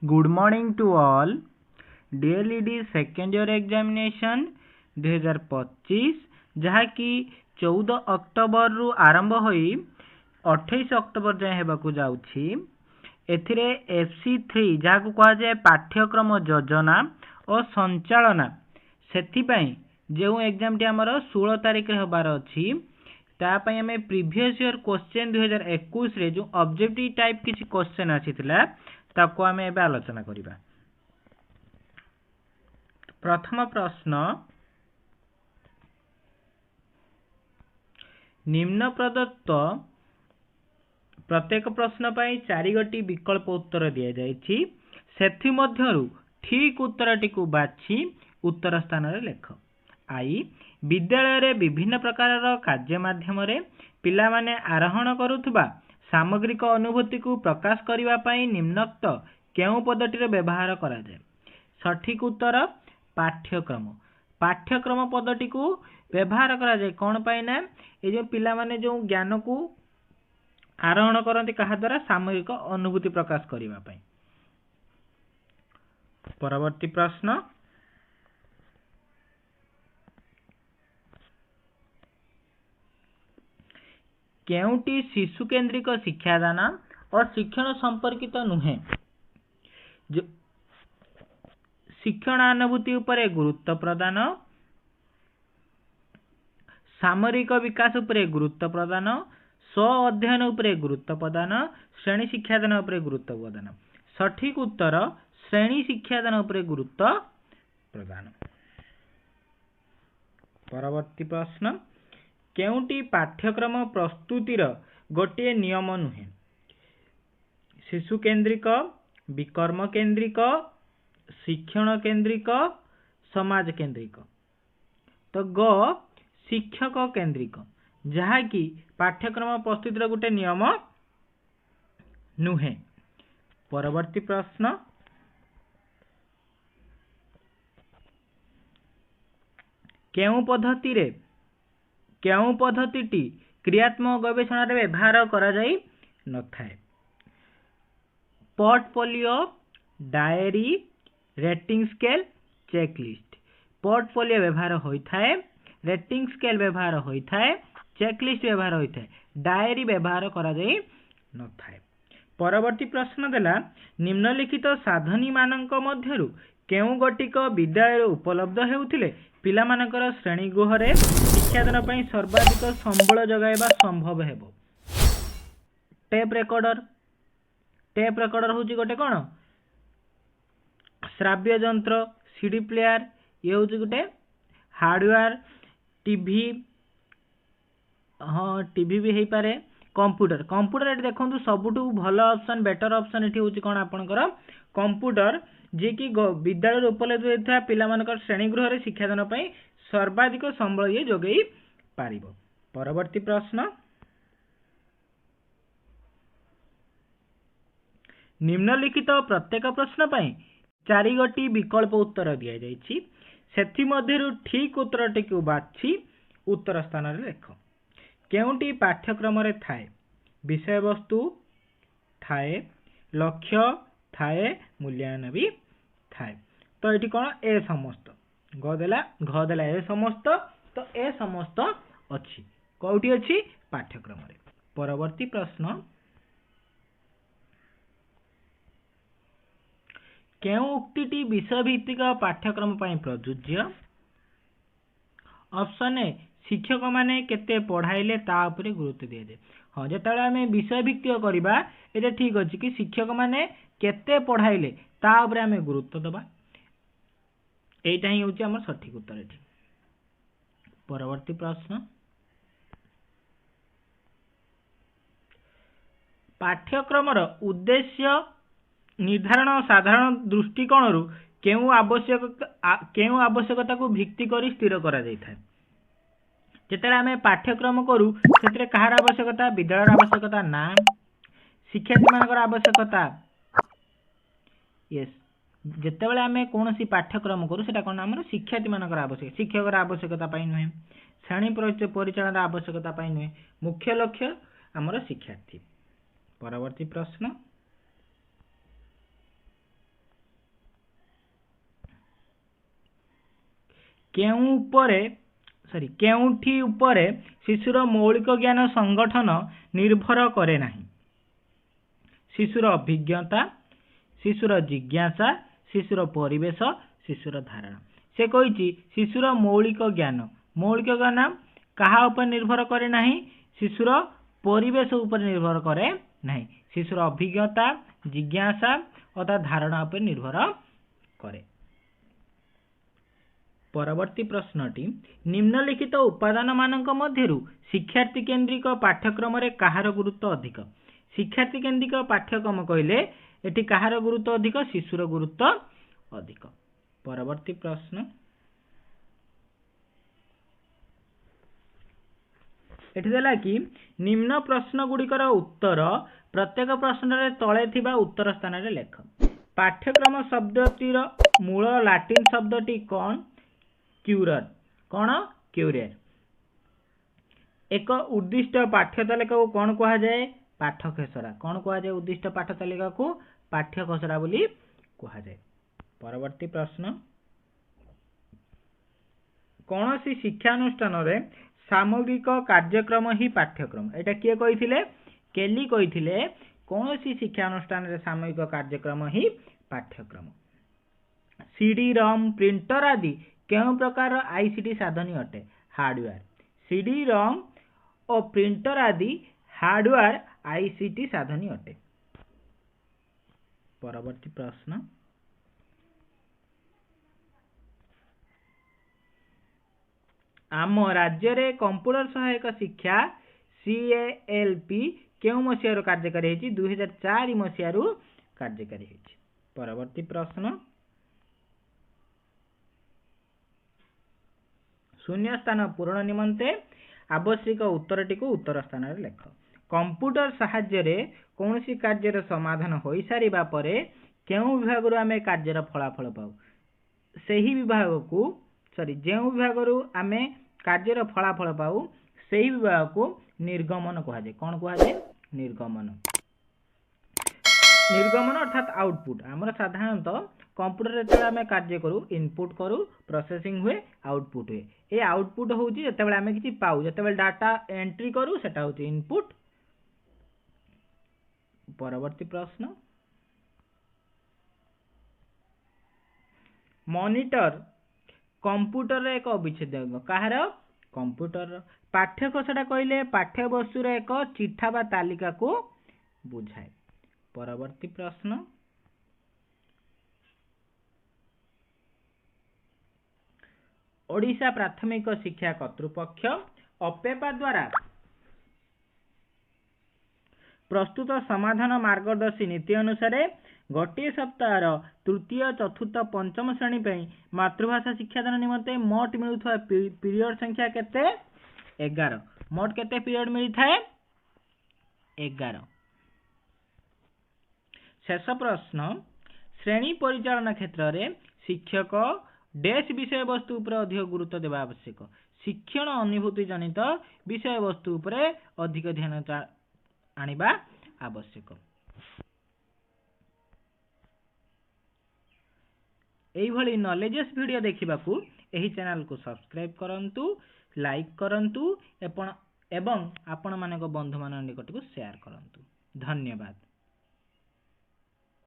Good morning to all. Dear ladies, second year examination 2025 जहाँकि 14 October रु आरंभ होई 28 अक्टोबर जाए हेबाकु जाउछि। एथिरे FC3 जहाकु कहा जाए पाठ्यक्रम योजना और संचालना सेथिपाई जो एग्जाम टी हमर 16 तारिख रे होबार अछि तापाई हमें प्रीवियस ईयर क्वेश्चन 2021 रे जो ऑब्जेक्टिव टाइप किछि क्वेश्चन आछितला ताको हमें एबे आलोचना करिबा। प्रथम प्रश्न, निम्न प्रदत्त प्रत्येक प्रश्न पाई 4 गोटी विकल्प उत्तर दिया जायछि। सेथि मध्यरु ठीक उत्तरटी को बाछि उत्तर स्थान रे लेख। आई विद्यालय रे विभिन्न प्रकार कार्य माध्यम रे पिला माने आरोहण करुथबा सामग्रिक अनुभूति को प्रकाश करिवा पई निम्नोक्त केउ पद्धति रे व्यवहार करा जाय। सठिक उत्तर पाठ्यक्रम। पाठ्यक्रम पद्धति को व्यवहार करा जाय कोन पई ना ए जो पिला माने जो ज्ञान को आरोहण करंती कहा द्वारा सामग्रिक अनुभूति प्रकाश करिवा पई। परवर्ती प्रश्न, केउटी शिशु केंद्रिक शिक्षादान और शिक्षण संपर्कित नुहे। जो शिक्षणानुभूति उपरे गुरुत्व प्रदान, सामरिक विकास उपरे गुरुत्व प्रदान, स्व अध्ययन उपरे गुरुत्व प्रदान, श्रेणी शिक्षादान उपरे गुरुत्व प्रदान। सठिक उत्तर श्रेणी शिक्षादान उपरे गुरुत्व प्रदान। परवर्ती प्रश्न, केउटी पाठ्यक्रम प्रस्तुतिर गोटे नियम नुहे। शिशु केंद्रिक, विकर्म केंद्रिक, शिक्षण केंद्रिक, समाज केंद्रिक। तो ग शिक्षक केंद्रिक जहाँकि पाठ्यक्रम प्रस्तुतिर गोटे नियम नुहे। परवर्ती प्रश्न, केउ पद्धति क्रियात्मक गवेषणा रे व्यवहार करा जाई नथाय। Portfolio, diary, rating scale, checklist. Portfolio व्यवहार होइथाय, रेटिंग स्केल व्यवहार होइथाय, चेकलिस्ट व्यवहार होइथाय, डायरी व्यवहार करा जाई नथाय। परवर्ती प्रश्न देला, निम्नलिखित साधनी मानक मध्यरु केउ गटिक विद्यालय उपलब्ध हेउथिले पिला मानकर श्रेणी गृह रे शिक्षादान पई सर्वाधिक संबल जगाइबा संभव हेबो। Tape recorder. टेप रेकॉर्डर होची गोटे कोन श्राव्य यंत्र, सीडी प्लेयर, ये होची गोटे हार्डवेयर। टीवी, हाँ टीवी भी हेई पारे। कंप्यूटर। कंप्यूटर एटी देखंतु सबुठु भलो ऑप्शन, बेटर ऑप्शन एटी होची कोन आपनकर कंप्यूटर जे कि विद्यालय उपलब्ध होता पिला मानकर श्रेणी गृह रे शिक्षादान पई सर्वाधिक संबल ये जोगई पारिबो। परवर्ती प्रश्न, निम्नलिखित प्रत्येक प्रश्न पई 4 गोटी विकल्प उत्तर दिया जायछि। सेथि मध्यरु ठीक उत्तरटी को बाछि उत्तर स्थान रे लेख। केउटी पाठ्यक्रम रे थाए विषय वस्तु थाए, लक्ष्य थाए, मूल्यांकन भी थाए। तो एटी कोन ए समस्त घ देला ए समस्त, तो ए समस्त अछि कोउटी अछि पाठ्यक्रम रे। परवर्ती प्रश्न, केउ उक्तिटी विषय भित्तिक पाठ्यक्रम पई प्रयोज्य। ऑप्शन ए शिक्षक माने केते पढ़ाइले ता उपरे गुरुत्व दिया जाय। हाँ जेतले हमें विषय भित्तिक करबा एटा ठीक अछि कि शिक्षक माने केते पढ़ाइले ता उपरे हमें गुरुत्व दबा। एटा ही होची हमर सठिक उत्तर एठी। परवर्ती प्रश्न, पाठ्यक्रमर उद्देश्य निर्धारण साधारण दृष्टिकोण रु केउ आवश्यकता को भित्ति करी स्थिर करा जाय थाय। जेतले हमें पाठ्यक्रम करू सेतरे कहार आवश्यकता, विद्यालय आवश्यकता ना, शिक्षार्थी मानकर आवश्यकता। यस जेतेबेले आमे कोनोसी पाठ्यक्रम करू सेटा कोन हमर शिक्षार्थी मानकर आवश्यकता, शिक्षकर आवश्यकता पई नुहे, श्रेणी परिचालन आवश्यकता पई नुहे, मुख्य लक्ष्य हमर शिक्षार्थी। परवर्ती प्रश्न, केउठी उपरे शिशुर मौलिक ज्ञान संगठन निर्भर करे नाही। शिशुर अभिज्ञता, शिशुर जिज्ञासा, शिशुर परिवेश, शिशुर धारणा। से कही शिशुर मौलिक ज्ञान कहा उपर निर्भर करे नाही, शिशुर परिवेश उपर निर्भर करे नाही, शिशुर अभिज्ञता, जिज्ञासा अथवा धारणा उपर निर्भर करे। परवर्ती प्रश्नटी निम्नलिखित उपादान मानक मध्यरु शिक्षार्थी केन्द्रिक पाठ्यक्रम रे कहार गुरुत्व अधिक। शिक्षार्थी केन्द्रिक पाठ्यक्रम कहले एटी कहार गुरुत्व अधिक, शिशुर गुरुत्व अधिक। परवर्ती प्रश्न एठी देला कि निम्न प्रश्न गुड़िकर उत्तर प्रत्येक प्रश्न रे तळे थिबा उत्तर स्थान रे लेख। पाठ्यक्रम शब्दटीर मूल लाटिन शब्दटी कौन? क्यूरर। कौन? क्यूरियर। एक उद्दिष्ट पाठ्य तालिका को कौन कहा जाए? पाठ्यखसड़ा। कौन कहा जाए? उद्दिष्ट पाठ्य तालिका को पाठ्यखसड़ा बोली कहा जाए। परवर्ती प्रश्न कौन सी शिक्षानुष्ठान रे सामूहिक कार्यक्रम ही पाठ्यक्रम। एटा किए कहिथिले? केली कहिथिले कौन सी शिक्षानुष्ठान रे सामूहिक कार्यक्रम ही पाठ्यक्रम। सीडी रॉम प्रिंटर आदि केउं प्रकार आईसीटी साधन अटे? हार्डवेयर। सीडी रॉम और प्रिंटर आदि हार्डवेयर आईसीटी साधन अटे। परवर्ती प्रश्न आम राज्य रे कंप्यूटर सहायक शिक्षा सीएलपी केउं मसीहार कार्यकारी होईछि? 2004 मसीहार कार्यकारी होईछि। परवर्ती प्रश्न शून्य स्थान पूरण निमंते आवश्यक उत्तरटी को उत्तर स्थान रे लेख। कंप्यूटर सहाय्य रे कौनसी कार्यर समाधान हो सारिबा परे केउं विभाग रु आमे कार्यर फलाफल पाऊ? सेही विभाग को जेउं विभाग रु आमे कार्यर फलाफल पाऊ सेही विभाग को निर्गमन कहा जाए। कौन कहा जाए? निर्गमन। निर्गमन अर्थात आउटपुट। आमर साधारणतः कंप्यूटर जेतेबेले आमे कार्य करू इनपुट करू प्रोसेसिंग हुए आउटपुट हुए। ए आउटपुट होउची जेतेबेले आमे किछि पाऊ, जेतेबेले डाटा एंट्री करू सेटा होउची इनपुट। परवर्ती प्रश्न मॉनिटर कंप्यूटर एक अविच्छेद्य अंग। कहार? कंप्यूटर। पाठ्यखसड़ा कहले पाठ्य वस्तुर एक चिठा बा तालिका को बुझाए। परवर्ती प्रश्न ओडिशा प्राथमिक शिक्षा कर्तृपक्ष अपेपा द्वारा प्रस्तुत समाधान मार्गदर्शी नीति अनुसार गोटे सप्ताह तृतीय चतुर्थ पंचम श्रेणी पे मातृभाषा शिक्षादान निमंते मोट मिलुवा पीरियड संख्या केते? 11। मोट केते पीरियड मिलता है? 11। शेष प्रश्न श्रेणी परिचालन क्षेत्र में शिक्षक डेस विषय वस्तु पर अधिक गुरुत्व देवा आवश्यक। शिक्षण अनुभूति जनित विषय वस्तु पर अधिक ध्यान आनिबा आवश्यक। एइभली नॉलेजेस वीडियो देखिबाकू एही चैनल को सब्सक्राइब करंतु, लाइक करंतु एवं आपण मानक बंधु मान निकट को शेयर करंतु। धन्यवाद।